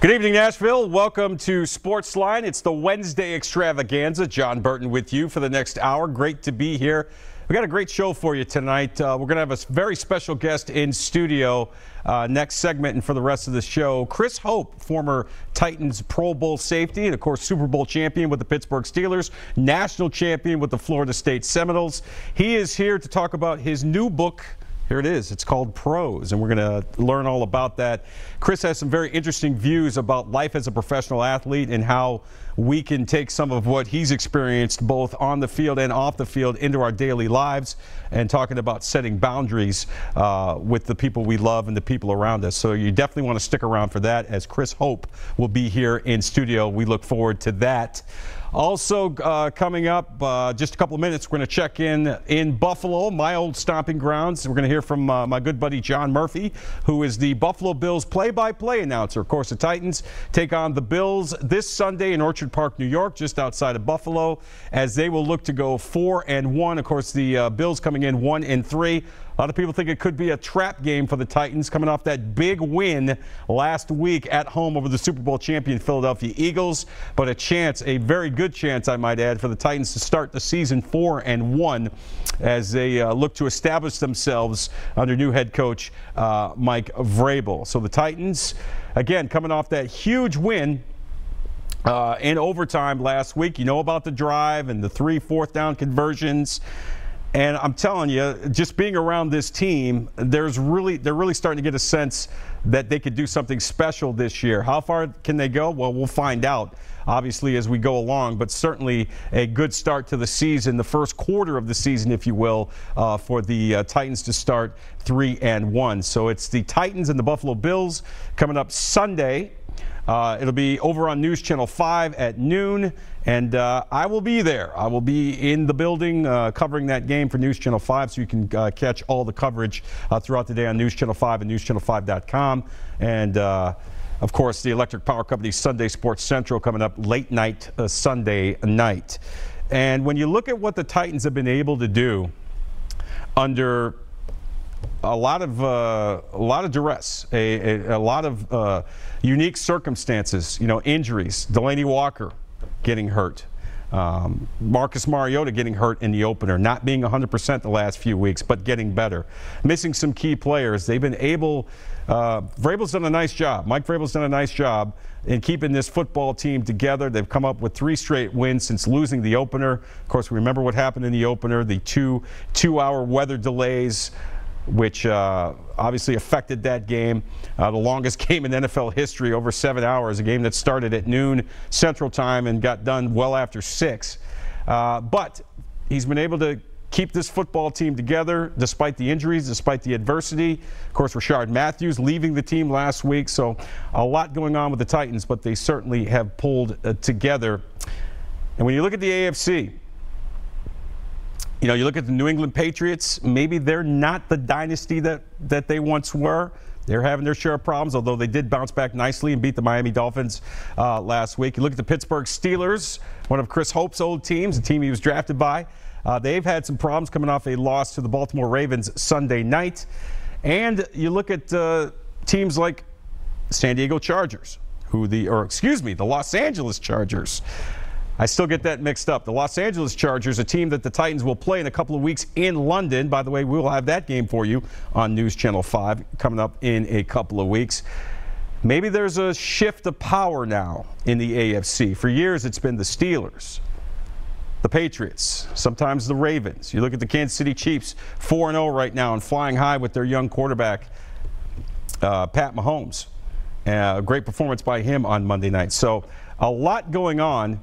Good evening, Nashville. Welcome to Sportsline. It's the Wednesday extravaganza. Jon Burton with you for the next hour. Great to be here. We got a great show for you tonight. We're going to have a very special guest in studio next segment and for the rest of the show. Chris Hope, former Titans Pro Bowl safety and, of course, Super Bowl champion with the Pittsburgh Steelers, national champion with the Florida State Seminoles. He is here to talk about his new book. Here it is. It's called P.R.O.S, and we're going to learn all about that. Chris has some very interesting views about life as a professional athlete and how we can take some of what he's experienced both on the field and off the field into our daily lives, and talking about setting boundaries with the people we love and the people around us. So you definitely want to stick around for that, as Chris Hope will be here in studio. We look forward to that. Also coming up, just a couple of minutes, we're going to check in Buffalo, my old stomping grounds. We're going to hear from my good buddy John Murphy, who is the Buffalo Bills play-by-play announcer. Of course, the Titans take on the Bills this Sunday in Orchard Park, New York, just outside of Buffalo, as they will look to go 4-1. Of course, the Bills coming in 1-3. A lot of people think it could be a trap game for the Titans coming off that big win last week at home over the Super Bowl champion Philadelphia Eagles. But a chance, a very good chance, I might add, for the Titans to start the season 4-1 as they look to establish themselves under new head coach Mike Vrabel. So the Titans, again, coming off that huge win in overtime last week. You know about the drive and the 3 fourth-down conversions. And I'm telling you, just being around this team, they're really starting to get a sense that they could do something special this year. How far can they go? Well, we'll find out, obviously, as we go along. But certainly a good start to the season, the first quarter of the season, if you will, for the Titans to start 3-1. So it's the Titans and the Buffalo Bills coming up Sunday. It'll be over on NewsChannel 5 at noon, and I will be there. I will be in the building covering that game for NewsChannel 5, so you can catch all the coverage throughout the day on NewsChannel 5 and NewsChannel5.com. And, of course, the Electric Power Company's Sunday Sports Central coming up late night Sunday night. And when you look at what the Titans have been able to do under a lot of duress, a lot of unique circumstances, you know, injuries, Delaney Walker getting hurt, Marcus Mariota getting hurt in the opener, not being 100% the last few weeks, but getting better, missing some key players. They've been able, Vrabel's done a nice job. Mike Vrabel's done a nice job in keeping this football team together. They've come up with 3 straight wins since losing the opener. Of course, we remember what happened in the opener, the two-hour weather delays, which obviously affected that game. The longest game in NFL history, over 7 hours, a game that started at noon Central Time and got done well after 6. But he's been able to keep this football team together despite the injuries, despite the adversity. Of course, Rashard Matthews leaving the team last week. So a lot going on with the Titans, but they certainly have pulled together. And when you look at the AFC, you know, you look at the New England Patriots, maybe they're not the dynasty that they once were. They're having their share of problems, although they did bounce back nicely and beat the Miami Dolphins last week. You look at the Pittsburgh Steelers, one of Chris Hope's old teams, the team he was drafted by. They've had some problems coming off a loss to the Baltimore Ravens Sunday night. And you look at teams like San Diego Chargers, the Los Angeles Chargers. I still get that mixed up. The Los Angeles Chargers, a team that the Titans will play in a couple of weeks in London. By the way, we'll have that game for you on NewsChannel 5 coming up in a couple of weeks. Maybe there's a shift of power now in the AFC. For years, it's been the Steelers, the Patriots, sometimes the Ravens. You look at the Kansas City Chiefs, 4-0 right now and flying high with their young quarterback, Pat Mahomes. A great performance by him on Monday night. So a lot going on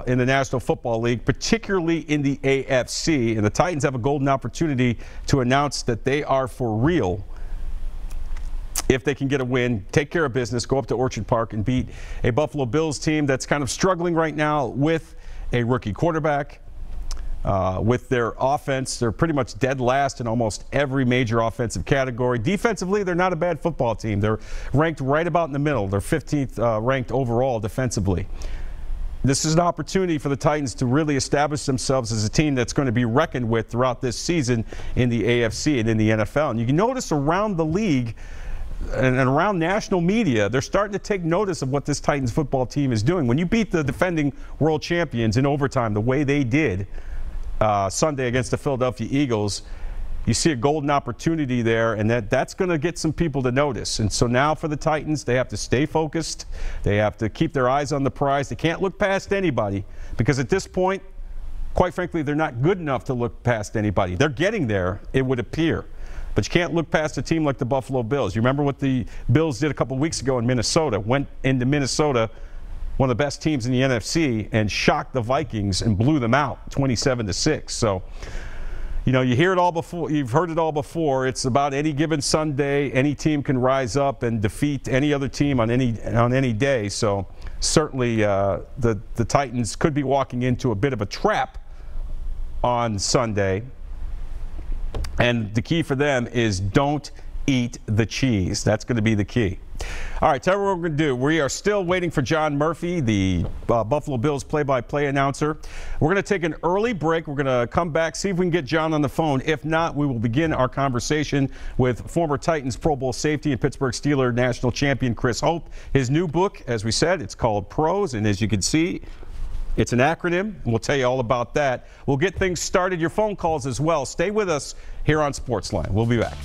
in the National Football League, particularly in the AFC. And the Titans have a golden opportunity to announce that they are for real if they can get a win, take care of business, go up to Orchard Park and beat a Buffalo Bills team that's kind of struggling right now with a rookie quarterback. With their offense, they're pretty much dead last in almost every major offensive category. Defensively, they're not a bad football team. They're ranked right about in the middle. They're 15th ranked overall defensively. This is an opportunity for the Titans to really establish themselves as a team that's going to be reckoned with throughout this season in the AFC and in the NFL. And you can notice around the league, and around national media, they're starting to take notice of what this Titans football team is doing. When you beat the defending world champions in overtime the way they did Sunday against the Philadelphia Eagles, you see a golden opportunity there, and that's going to get some people to notice. And so now for the Titans, they have to stay focused. They have to keep their eyes on the prize. They can't look past anybody because at this point, quite frankly, they're not good enough to look past anybody. They're getting there, it would appear. But you can't look past a team like the Buffalo Bills. You remember what the Bills did a couple weeks ago in Minnesota? Went into Minnesota, one of the best teams in the NFC, and shocked the Vikings and blew them out 27-6. So, you know, you hear it all before. You've heard it all before. It's about any given Sunday. Any team can rise up and defeat any other team on any day. So certainly the Titans could be walking into a bit of a trap on Sunday. And the key for them is don't eat the cheese. That's going to be the key. All right, tell you what we're going to do. We are still waiting for John Murphy, the Buffalo Bills play-by-play announcer. We're going to take an early break. We're going to come back, see if we can get John on the phone. If not, we will begin our conversation with former Titans Pro Bowl safety and Pittsburgh Steelers national champion Chris Hope. His new book, as we said, it's called P.R.O.S, and as you can see, it's an acronym. We'll tell you all about that. We'll get things started. Your phone calls as well. Stay with us here on Sportsline. We'll be back.